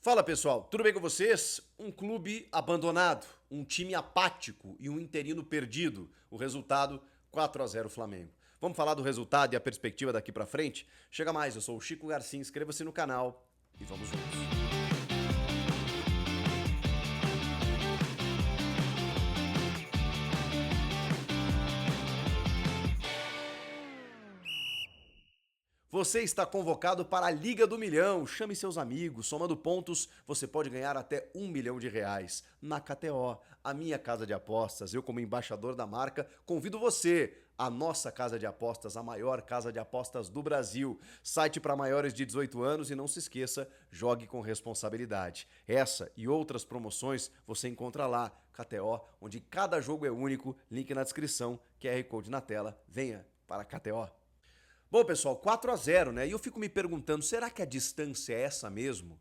Fala pessoal, tudo bem com vocês? Um clube abandonado, um time apático e um interino perdido. O resultado 4-0 Flamengo. Vamos falar do resultado e a perspectiva daqui pra frente? Chega mais, eu sou o Chico Garcia, inscreva-se no canal e vamos juntos. Você está convocado para a Liga do Milhão. Chame seus amigos. Somando pontos, você pode ganhar até R$ 1 milhão na KTO, a minha casa de apostas. Eu, como embaixador da marca, convido você, a nossa casa de apostas, a maior casa de apostas do Brasil. Site para maiores de 18 anos e não se esqueça, jogue com responsabilidade. Essa e outras promoções você encontra lá, KTO, onde cada jogo é único. Link na descrição, QR Code na tela. Venha para a KTO. Bom, pessoal, 4-0, né? E eu fico me perguntando, será que a distância é essa mesmo?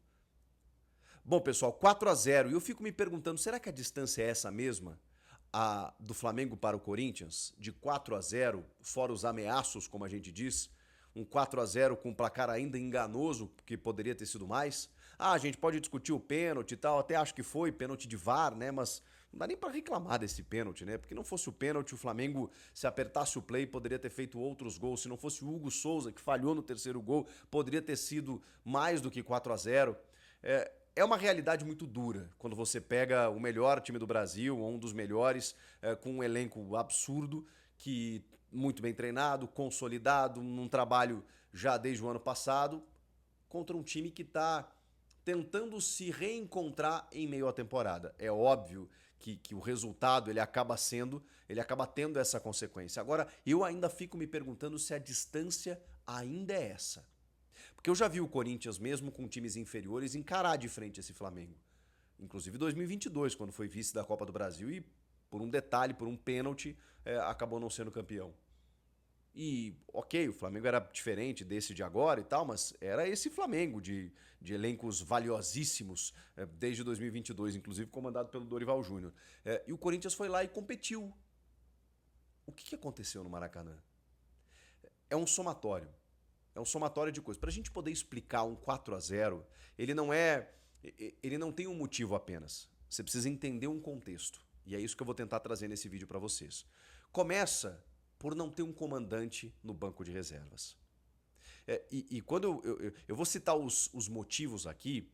Bom, pessoal, 4-0. E eu fico me perguntando, será que a distância é essa mesma? A do Flamengo para o Corinthians, de 4-0, fora os ameaços, como a gente diz, um 4-0 com um placar ainda enganoso, que poderia ter sido mais. Ah, a gente pode discutir o pênalti e tal, até acho que foi pênalti de VAR, né? Mas não dá nem pra reclamar desse pênalti, né? Porque não fosse o pênalti, o Flamengo, se apertasse o play, poderia ter feito outros gols. Se não fosse o Hugo Souza, que falhou no terceiro gol, poderia ter sido mais do que 4-0. É uma realidade muito dura quando você pega o melhor time do Brasil, ou um dos melhores, com um elenco absurdo, que muito bem treinado, consolidado, num trabalho já desde o ano passado, contra um time que está tentando se reencontrar em meio à temporada. É óbvio que o resultado ele acaba tendo essa consequência. Agora, eu ainda fico me perguntando se a distância ainda é essa. Porque eu já vi o Corinthians, mesmo com times inferiores, encarar de frente esse Flamengo. Inclusive 2022, quando foi vice da Copa do Brasil e, por um detalhe, por um pênalti, acabou não sendo campeão. E, ok, o Flamengo era diferente desse de agora e tal, mas era esse Flamengo de elencos valiosíssimos desde 2022, inclusive comandado pelo Dorival Júnior. E o Corinthians foi lá e competiu. O que aconteceu no Maracanã? É um somatório. É um somatório de coisas. Para a gente poder explicar um 4-0, ele não tem um motivo apenas. Você precisa entender um contexto. E é isso que eu vou tentar trazer nesse vídeo para vocês. Começa por não ter um comandante no banco de reservas. E quando eu vou citar os motivos aqui,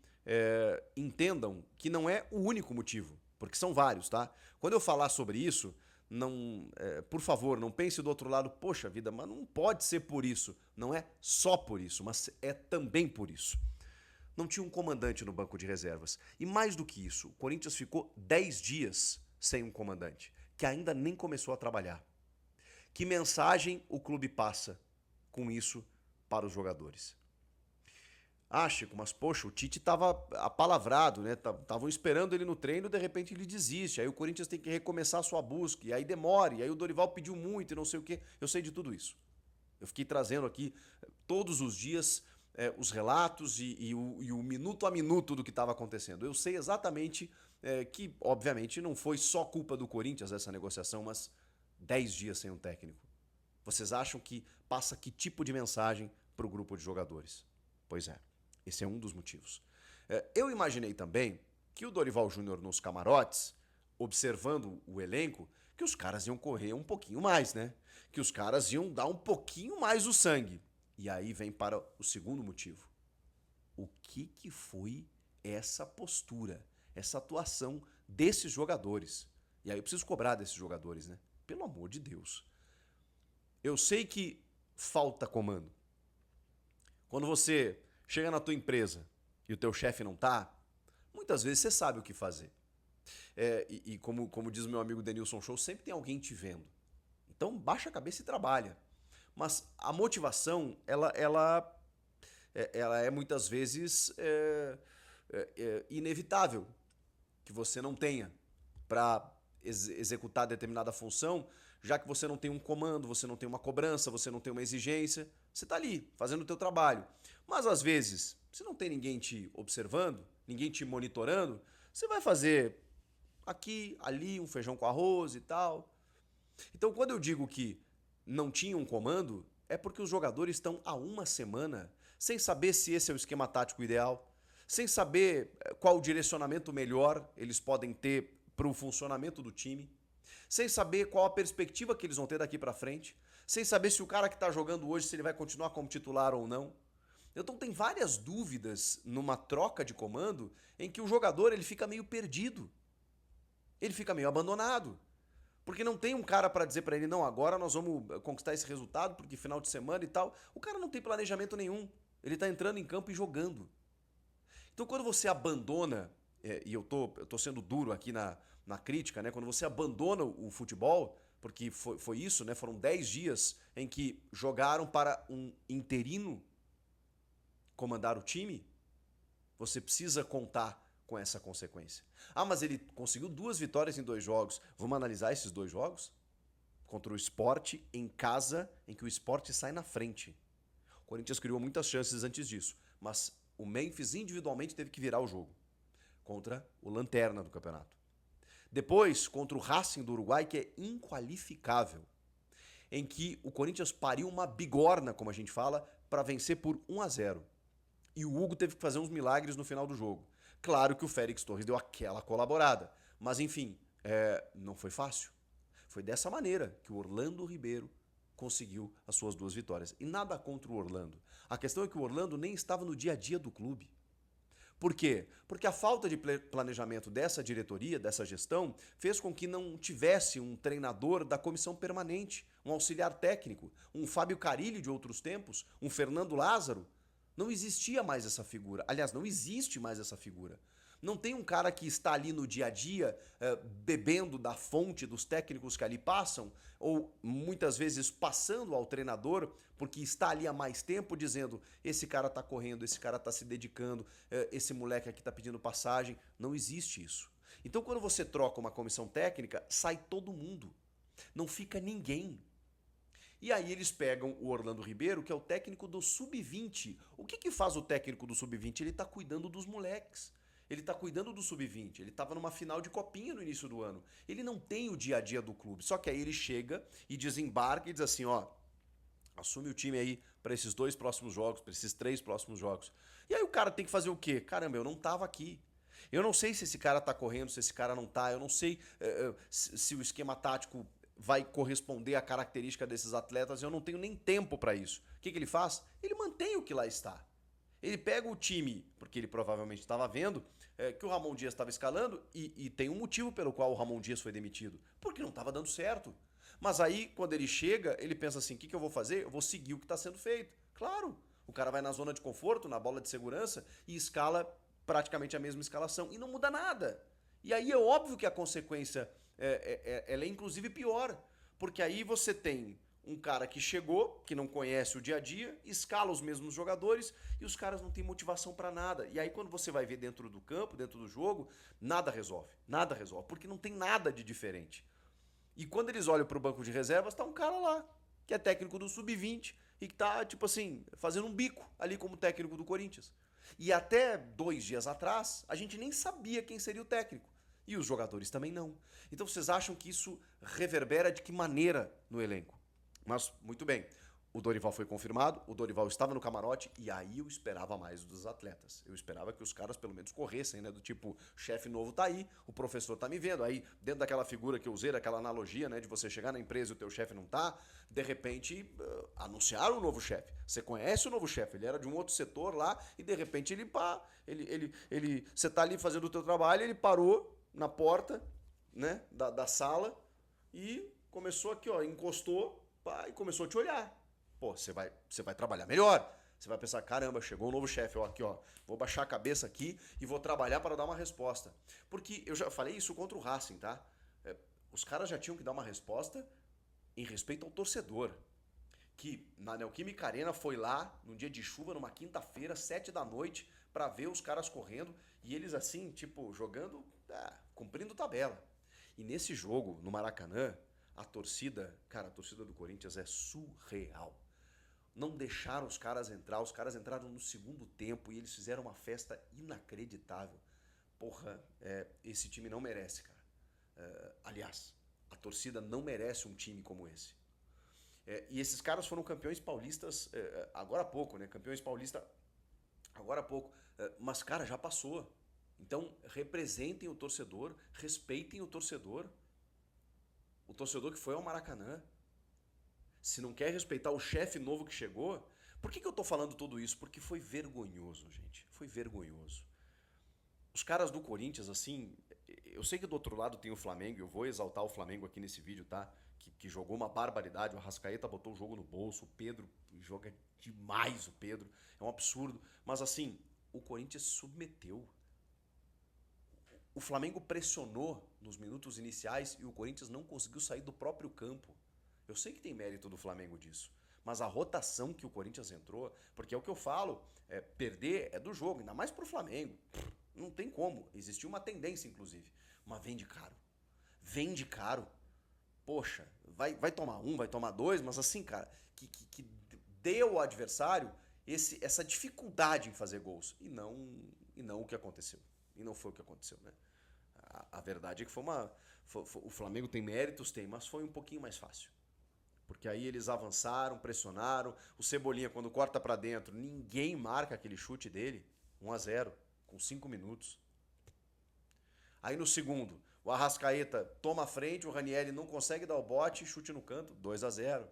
entendam que não é o único motivo, porque são vários, tá? Quando eu falar sobre isso, por favor, não pense do outro lado, poxa vida, mas não pode ser por isso. Não é só por isso, mas é também por isso. Não tinha um comandante no banco de reservas. E mais do que isso, o Corinthians ficou 10 dias sem um comandante, que ainda nem começou a trabalhar. Que mensagem o clube passa com isso para os jogadores? Ah, Chico, mas poxa, o Tite estava apalavrado, né? Estavam esperando ele no treino, de repente ele desiste. Aí o Corinthians tem que recomeçar a sua busca, e aí demora, e aí o Dorival pediu muito e não sei o quê. Eu sei de tudo isso. Eu fiquei trazendo aqui todos os dias os relatos e o minuto a minuto do que estava acontecendo. Eu sei exatamente que, obviamente, não foi só culpa do Corinthians essa negociação, mas 10 dias sem um técnico. Vocês acham que passa que tipo de mensagem para o grupo de jogadores? Pois é, esse é um dos motivos. Eu imaginei também que o Dorival Júnior nos camarotes, observando o elenco, que os caras iam correr um pouquinho mais, né? Que os caras iam dar um pouquinho mais o sangue. E aí vem para o segundo motivo. O que foi essa postura, essa atuação desses jogadores? E aí eu preciso cobrar desses jogadores, né? Pelo amor de Deus. Eu sei que falta comando. Quando você chega na tua empresa e o teu chefe não tá, muitas vezes você sabe o que fazer. Como diz o meu amigo Denilson Show, sempre tem alguém te vendo. Então baixa a cabeça e trabalha. Mas a motivação, ela é muitas vezes inevitável que você não tenha para executar determinada função, já que você não tem um comando, você não tem uma cobrança, você não tem uma exigência, você está ali fazendo o teu trabalho. Mas às vezes, se não tem ninguém te observando, ninguém te monitorando, você vai fazer aqui, ali, um feijão com arroz e tal. Então, quando eu digo que não tinha um comando, é porque os jogadores estão há uma semana sem saber se esse é o esquema tático ideal, sem saber qual o direcionamento melhor eles podem ter para o funcionamento do time, sem saber qual a perspectiva que eles vão ter daqui para frente, sem saber se o cara que está jogando hoje, se ele vai continuar como titular ou não. Então tem várias dúvidas numa troca de comando em que o jogador ele fica meio perdido, ele fica meio abandonado. Porque não tem um cara para dizer para ele, não, agora nós vamos conquistar esse resultado, porque final de semana e tal. O cara não tem planejamento nenhum. Ele tá entrando em campo e jogando. Então quando você abandona, e eu tô sendo duro aqui na crítica, né? Quando você abandona o futebol, porque foi isso, né? Foram 10 dias em que jogaram para um interino comandar o time, você precisa contar com essa consequência. Ah, mas ele conseguiu 2 vitórias em 2 jogos. Vamos analisar esses 2 jogos? Contra o Sport em casa, em que o Sport sai na frente. O Corinthians criou muitas chances antes disso, mas o Memphis individualmente teve que virar o jogo contra o Lanterna do campeonato. Depois, contra o Racing do Uruguai, que é inqualificável, em que o Corinthians pariu uma bigorna, como a gente fala, para vencer por 1-0. E o Hugo teve que fazer uns milagres no final do jogo. Claro que o Félix Torres deu aquela colaborada, mas enfim, não foi fácil. Foi dessa maneira que o Orlando Ribeiro conseguiu as suas 2 vitórias. E nada contra o Orlando. A questão é que o Orlando nem estava no dia a dia do clube. Por quê? Porque a falta de planejamento dessa diretoria, dessa gestão, fez com que não tivesse um treinador da comissão permanente, um auxiliar técnico, um Fábio Carilli de outros tempos, um Fernando Lázaro. Não existia mais essa figura. Aliás, não existe mais essa figura. Não tem um cara que está ali no dia a dia, bebendo da fonte dos técnicos que ali passam, ou muitas vezes passando ao treinador, porque está ali há mais tempo, dizendo: esse cara está correndo, esse cara está se dedicando, esse moleque aqui está pedindo passagem. Não existe isso. Então, quando você troca uma comissão técnica, sai todo mundo. Não fica ninguém. E aí eles pegam o Orlando Ribeiro, que é o técnico do Sub-20. O que faz o técnico do Sub-20? Ele tá cuidando dos moleques. Ele tá cuidando do Sub-20. Ele tava numa final de copinha no início do ano. Ele não tem o dia a dia do clube. Só que aí ele chega e desembarca e diz assim, ó, assume o time aí para esses 2 próximos jogos, para esses 3 próximos jogos. E aí o cara tem que fazer o quê? Caramba, eu não tava aqui. Eu não sei se esse cara tá correndo, se esse cara não tá. Eu não sei se o esquema tático vai corresponder à característica desses atletas, eu não tenho nem tempo para isso. O que ele faz? Ele mantém o que lá está. Ele pega o time, porque ele provavelmente estava vendo que o Ramon Dias estava escalando e tem um motivo pelo qual o Ramon Dias foi demitido, porque não estava dando certo. Mas aí, quando ele chega, ele pensa assim, o que eu vou fazer? Eu vou seguir o que está sendo feito. Claro, o cara vai na zona de conforto, na bola de segurança e escala praticamente a mesma escalação e não muda nada. E aí é óbvio que a consequência ela é inclusive pior, porque aí você tem um cara que chegou, que não conhece o dia a dia, escala os mesmos jogadores e os caras não têm motivação para nada. E aí quando você vai ver dentro do campo, dentro do jogo, nada resolve, porque não tem nada de diferente. E quando eles olham para o banco de reservas, tá um cara lá, que é técnico do Sub-20 e que tá, tipo assim, fazendo um bico ali como técnico do Corinthians. E até 2 dias atrás, a gente nem sabia quem seria o técnico. E os jogadores também não. Então vocês acham que isso reverbera de que maneira no elenco? Mas, muito bem, o Dorival foi confirmado, o Dorival estava no camarote e aí eu esperava mais dos atletas. Eu esperava que os caras pelo menos corressem, né? Do tipo, o chefe novo tá aí, o professor tá me vendo. Aí, dentro daquela figura que eu usei, daquela analogia, né? De você chegar na empresa e o teu chefe não tá, de repente, anunciaram o novo chefe. Você conhece o novo chefe, ele era de um outro setor lá e de repente você tá ali fazendo o teu trabalho, ele parou na porta, né, da sala e começou aqui, ó, encostou, pá, e começou a te olhar. Pô, você vai trabalhar melhor. Você vai pensar, caramba, chegou um novo chefe, ó, aqui, ó, vou baixar a cabeça aqui e vou trabalhar para dar uma resposta. Porque eu já falei isso contra o Racing, tá? Os caras já tinham que dar uma resposta em respeito ao torcedor. Que na Neoquímica Arena foi lá, num dia de chuva, numa quinta-feira, 7 da noite, para ver os caras correndo e eles assim, tipo, jogando, cumprindo tabela. E nesse jogo, no Maracanã, a torcida do Corinthians é surreal. Não deixaram os caras entraram no segundo tempo e eles fizeram uma festa inacreditável. Porra, esse time não merece, cara. Aliás, a torcida não merece um time como esse. E esses caras foram campeões paulistas agora há pouco, né? Campeões paulistas agora há pouco. Mas, cara, já passou. Então, representem o torcedor, respeitem o torcedor que foi ao Maracanã. Se não quer respeitar o chefe novo que chegou, por que eu tô falando tudo isso? Porque foi vergonhoso, gente. Foi vergonhoso. Os caras do Corinthians, assim, eu sei que do outro lado tem o Flamengo, eu vou exaltar o Flamengo aqui nesse vídeo, tá? Que jogou uma barbaridade, o Arrascaeta botou o jogo no bolso, o Pedro joga demais, o Pedro, é um absurdo. Mas assim, o Corinthians submeteu. O Flamengo pressionou nos minutos iniciais e o Corinthians não conseguiu sair do próprio campo. Eu sei que tem mérito do Flamengo disso, mas a rotação que o Corinthians entrou, porque é o que eu falo, perder é do jogo, ainda mais pro Flamengo. Não tem como. Existiu uma tendência, inclusive. Mas vende caro. Vende caro. Poxa, vai tomar um, vai tomar dois, mas assim, cara, que dê ao adversário essa dificuldade em fazer gols. E não o que aconteceu. E não foi o que aconteceu, né? A verdade é que o Flamengo tem méritos, tem, mas foi um pouquinho mais fácil. Porque aí eles avançaram, pressionaram. O Cebolinha, quando corta pra dentro, ninguém marca aquele chute dele. 1-0, com 5 minutos. Aí no segundo, o Arrascaeta toma a frente, o Ranieri não consegue dar o bote, chute no canto, 2-0.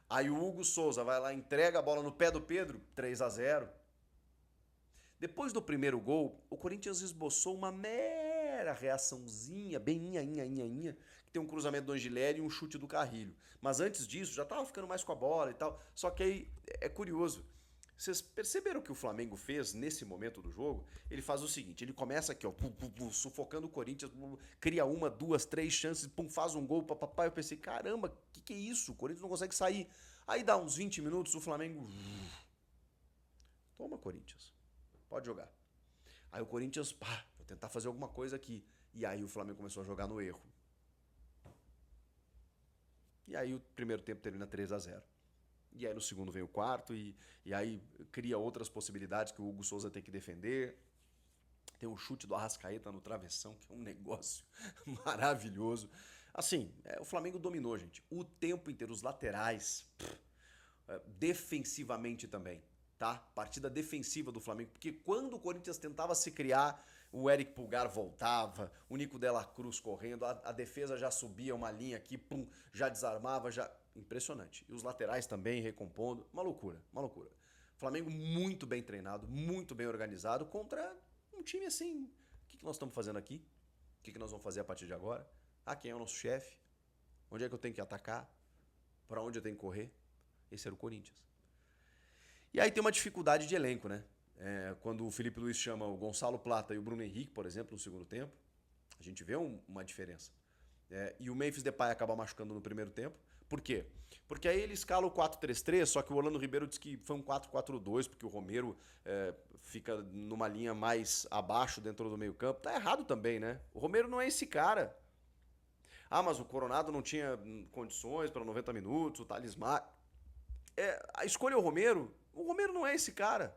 Aí o Hugo Souza vai lá, entrega a bola no pé do Pedro, 3-0. Depois do primeiro gol, o Corinthians esboçou uma mera reaçãozinha, bem inha, que tem um cruzamento do Angileri e um chute do Carrilho. Mas antes disso, já tava ficando mais com a bola e tal. Só que aí é curioso. Vocês perceberam o que o Flamengo fez nesse momento do jogo? Ele faz o seguinte, ele começa aqui, ó, sufocando o Corinthians, cria uma, duas, três chances, faz um gol, papapá. Eu pensei, caramba, que é isso? O Corinthians não consegue sair. Aí dá uns 20 minutos, o Flamengo... Toma, Corinthians. Pode jogar. Aí o Corinthians, vou tentar fazer alguma coisa aqui. E aí o Flamengo começou a jogar no erro. E aí o primeiro tempo termina 3-0. E aí no segundo vem o quarto e aí cria outras possibilidades que o Hugo Souza tem que defender. Tem um chute do Arrascaeta no travessão, que é um negócio maravilhoso. Assim, o Flamengo dominou, gente. O tempo inteiro, os laterais, defensivamente também, tá? Partida defensiva do Flamengo, porque quando o Corinthians tentava se criar, o Eric Pulgar voltava, o Nico Dela Cruz correndo, a defesa já subia uma linha aqui, já desarmava, já... Impressionante. E os laterais também recompondo, uma loucura, uma loucura. Flamengo muito bem treinado, muito bem organizado contra um time assim. O que nós estamos fazendo aqui? O que nós vamos fazer a partir de agora? Quem é o nosso chefe? Onde é que eu tenho que atacar? Para onde eu tenho que correr? Esse era o Corinthians. E aí tem uma dificuldade de elenco, né? Quando o Felipe Luiz chama o Gonçalo Plata e o Bruno Henrique, por exemplo, no segundo tempo, a gente vê uma diferença. E o Memphis Depay acaba machucando no primeiro tempo. Por quê? Porque aí ele escala o 4-3-3, só que o Orlando Ribeiro diz que foi um 4-4-2, porque o Romero fica numa linha mais abaixo dentro do meio campo. Tá errado também, né? O Romero não é esse cara. Mas o Coronado não tinha condições para 90 minutos, o Talismã... A escolha é o Romero não é esse cara.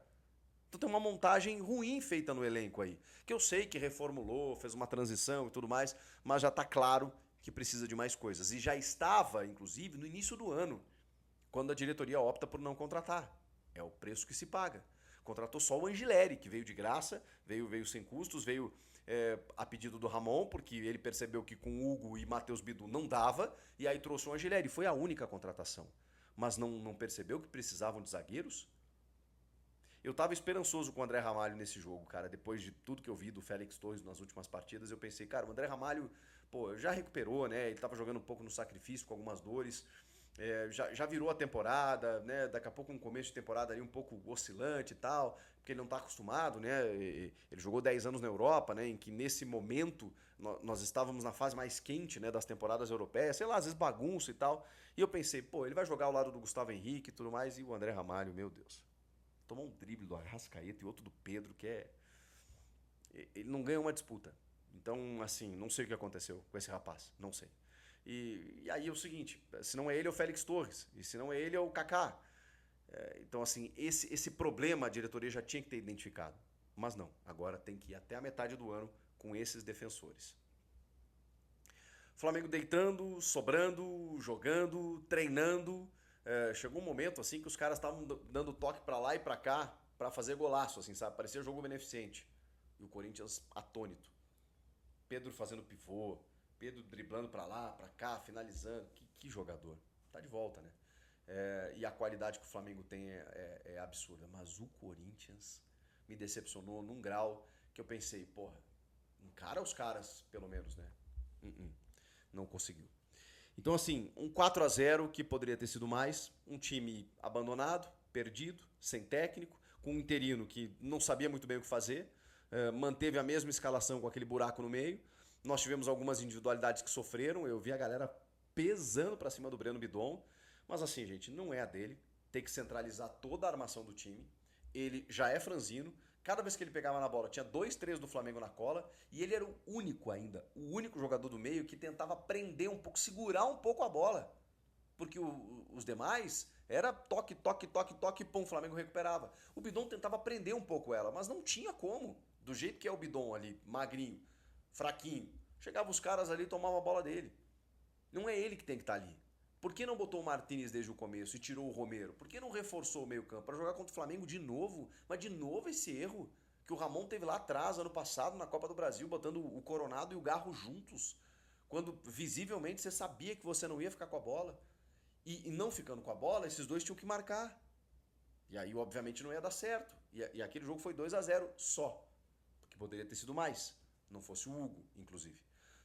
Então tem uma montagem ruim feita no elenco aí. Que eu sei que reformulou, fez uma transição e tudo mais, mas já tá claro que precisa de mais coisas. E já estava, inclusive, no início do ano, quando a diretoria opta por não contratar. É o preço que se paga. Contratou só o Angileri, que veio de graça, veio sem custos, veio a pedido do Ramon, porque ele percebeu que com Hugo e Matheus Bidu não dava, e aí trouxe o Angileri. Foi a única contratação. Mas não percebeu que precisavam de zagueiros? Eu tava esperançoso com o André Ramalho nesse jogo, cara. Depois de tudo que eu vi do Félix Torres nas últimas partidas, eu pensei, cara, o André Ramalho, já recuperou, né? Ele tava jogando um pouco no sacrifício, com algumas dores. Já virou a temporada, né? Daqui a pouco um começo de temporada ali um pouco oscilante e tal, porque ele não tá acostumado, né? Ele jogou 10 anos na Europa, né? Em que nesse momento nós estávamos na fase mais quente, né? Das temporadas europeias, sei lá, às vezes bagunça e tal. E eu pensei, ele vai jogar ao lado do Gustavo Henrique e tudo mais, e o André Ramalho, meu Deus. Tomou um drible do Arrascaeta e outro do Pedro, ele não ganha uma disputa. Então, assim, não sei o que aconteceu com esse rapaz, não sei. E aí é o seguinte, se não é ele é o Félix Torres, e se não é ele é o Kaká. Então, assim, esse problema a diretoria já tinha que ter identificado. Mas não, agora tem que ir até a metade do ano com esses defensores. Flamengo deitando, sobrando, jogando, treinando. Chegou um momento assim que os caras estavam dando toque pra lá e pra cá. pra fazer golaço, assim, sabe? Parecia jogo beneficente. E o Corinthians atônito. Pedro fazendo pivô, Pedro driblando pra lá, pra cá, finalizando. Que jogador. Tá de volta, né? E a qualidade que o Flamengo tem é absurda. Mas o Corinthians me decepcionou num grau que eu pensei, porra, encara os caras, pelo menos, né? Não conseguiu. Então, assim, um 4-0 que poderia ter sido mais, um time abandonado, perdido, sem técnico, com um interino que não sabia muito bem o que fazer, manteve a mesma escalação com aquele buraco no meio. Nós tivemos algumas individualidades que sofreram, eu vi a galera pesando pra cima do Breno Bidon, mas assim, gente, não é a dele, tem que centralizar toda a armação do time. Ele já é franzino, cada vez que ele pegava na bola tinha 2, 3 do Flamengo na cola, e ele era o único ainda, o único jogador do meio que tentava prender um pouco, segurar um pouco a bola. Porque os demais era toque, toque, toque, toque, pum, o Flamengo recuperava. O Bidon tentava prender um pouco ela, mas não tinha como. Do jeito que é o Bidon ali, magrinho, fraquinho. Chegava os caras ali e tomavam a bola dele. Não é ele que tem que estar ali. Por que não botou o Martínez desde o começo e tirou o Romero? Por que não reforçou o meio-campo? Para jogar contra o Flamengo de novo? Mas de novo esse erro que o Ramon teve lá atrás, ano passado, na Copa do Brasil, botando o Coronado e o Garro juntos. Quando visivelmente você sabia que você não ia ficar com a bola. E não ficando com a bola, esses dois tinham que marcar. E aí, obviamente, não ia dar certo. E aquele jogo foi 2-0 só. Porque poderia ter sido mais. Não fosse o Hugo, inclusive.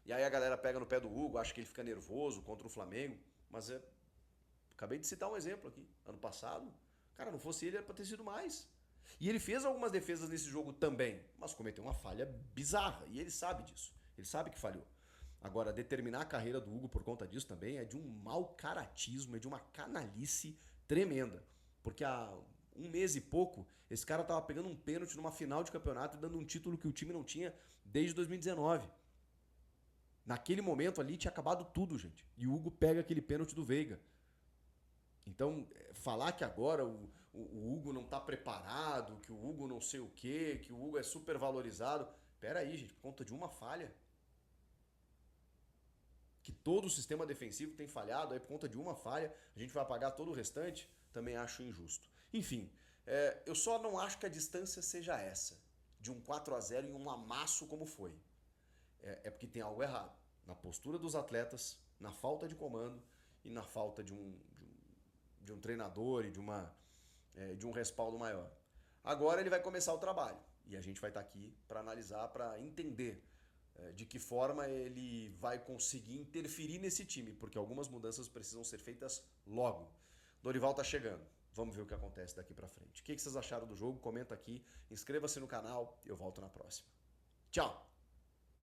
E aí a galera pega no pé do Hugo, acha que ele fica nervoso contra o Flamengo. Mas acabei de citar um exemplo aqui. Ano passado, cara, não fosse ele, era pra ter sido mais. E ele fez algumas defesas nesse jogo também, mas cometeu uma falha bizarra. E ele sabe disso. Ele sabe que falhou. Agora, determinar a carreira do Hugo por conta disso também é de um mau caratismo, é de uma canalice tremenda. Porque há um mês e pouco, esse cara tava pegando um pênalti numa final de campeonato e dando um título que o time não tinha desde 2019. Naquele momento ali tinha acabado tudo, gente. E o Hugo pega aquele pênalti do Veiga. Então, falar que agora o Hugo não tá preparado, que o Hugo não sei o quê, que o Hugo é super valorizado. Pera aí, gente, por conta de uma falha. Que todo o sistema defensivo tem falhado, aí por conta de uma falha, a gente vai apagar todo o restante, também acho injusto. Enfim, eu só não acho que a distância seja essa, de um 4-0 e um amasso como foi. É porque tem algo errado na postura dos atletas, na falta de comando e na falta de um treinador e de um respaldo maior. Agora ele vai começar o trabalho e a gente vai estar aqui para analisar, para entender de que forma ele vai conseguir interferir nesse time, porque algumas mudanças precisam ser feitas logo. Dorival tá chegando. Vamos ver o que acontece daqui para frente. O que vocês acharam do jogo? Comenta aqui, inscreva-se no canal e eu volto na próxima. Tchau!